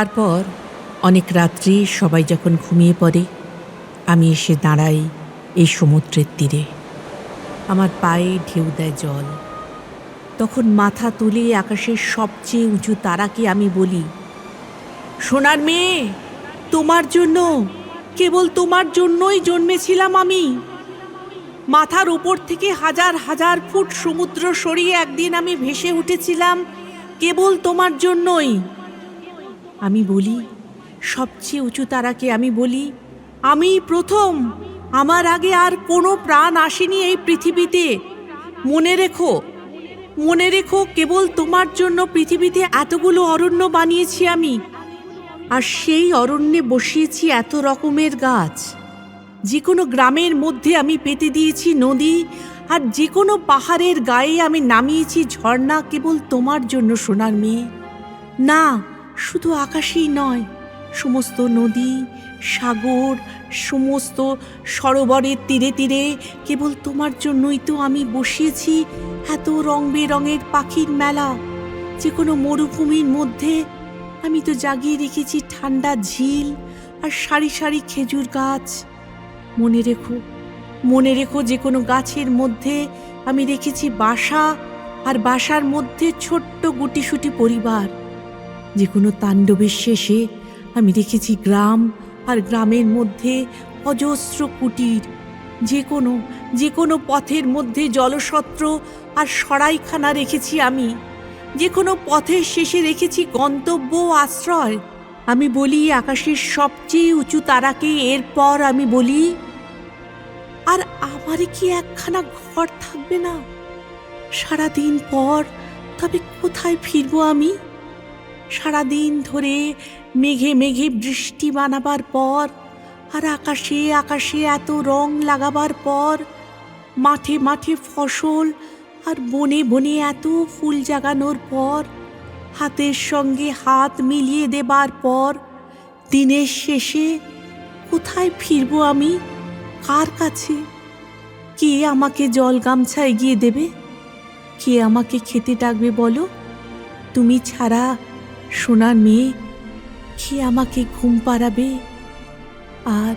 তারপর অনেক রাত্রি সবাই যখন ঘুমিয়ে পড়ে, আমি এসে দাঁড়াই এই সমুদ্রের তীরে। আমার পায়ে ঢেউ দেয় জল। তখন মাথা তুলে আকাশের সবচেয়ে উঁচু তারাকে আমি বলি, সোনার মেয়ে, তোমার জন্য, কেবল তোমার জন্যই জন্মেছিলাম আমি। মাথার উপর থেকে হাজার হাজার ফুট সমুদ্র সরিয়ে একদিন আমি ভেসে উঠেছিলাম কেবল তোমার জন্যই। আমি বলি সবচেয়ে উঁচু তারাকে, আমি বলি, আমি প্রথম, আমার আগে আর কোনো প্রাণ আসেনি এই পৃথিবীতে। মনে রেখো, মনে রেখো, কেবল তোমার জন্য পৃথিবীতে এতগুলো অরণ্য বানিয়েছি আমি, আর সেই অরণ্যে বসিয়েছি এত রকমের গাছ। যে কোনো গ্রামের মধ্যে আমি পেতে দিয়েছি নদী, আর যে কোনো পাহাড়ের গায়ে আমি নামিয়েছি ঝর্ণা কেবল তোমার জন্য সোনার মেয়ে। না, শুধু আকাশেই নয়, সমস্ত নদী, সাগর, সমস্ত সরোবরের তীরে তীরে কেবল তোমার জন্যই তো আমি বসিয়েছি এত রং বেরঙের পাখির মেলা। যে কোনো মরুভূমির মধ্যে আমি তো জাগিয়ে রেখেছি ঠান্ডা ঝিল আর সারি সারি খেজুর গাছ। মনে রেখো, মনে রেখো, যে কোনো গাছের মধ্যে আমি রেখেছি বাসা, আর বাসার মধ্যে ছোট্ট গুটিসুটি পরিবার। যে কোনো তাণ্ডবের শেষে আমি রেখেছি গ্রাম, আর গ্রামের মধ্যে অজস্র কুটির। যে কোনো পথের মধ্যে জলসত্র আর সরাইখানা রেখেছি আমি। যে কোনো পথের শেষে রেখেছি গন্তব্য আশ্রয়। আমি বলি আকাশের সবচেয়ে উঁচু তারাকে, এরপর আমি বলি, আর আমারে কি একখানা ঘর থাকবে না? সারাদিন পর তবে কোথায় ফিরবো আমি? সারাদিন ধরে মেঘে মেঘে বৃষ্টি বানাবার পর, আর আকাশে আকাশে এত রং লাগাবার পর, মাঠে মাঠে ফসল আর বনে বনে এত ফুল জাগানোর পর, হাতের সঙ্গে হাত মিলিয়ে দেবার পর, দিনের শেষে কোথায় ফিরবো আমি? কার কাছে? কে আমাকে জল গামছা এগিয়ে দেবে? কে আমাকে খেতে ডাকবে বলো? তুমি ছাড়া সোনার মেয়ে, কে আমাকে ঘুম পাড়াবে? আর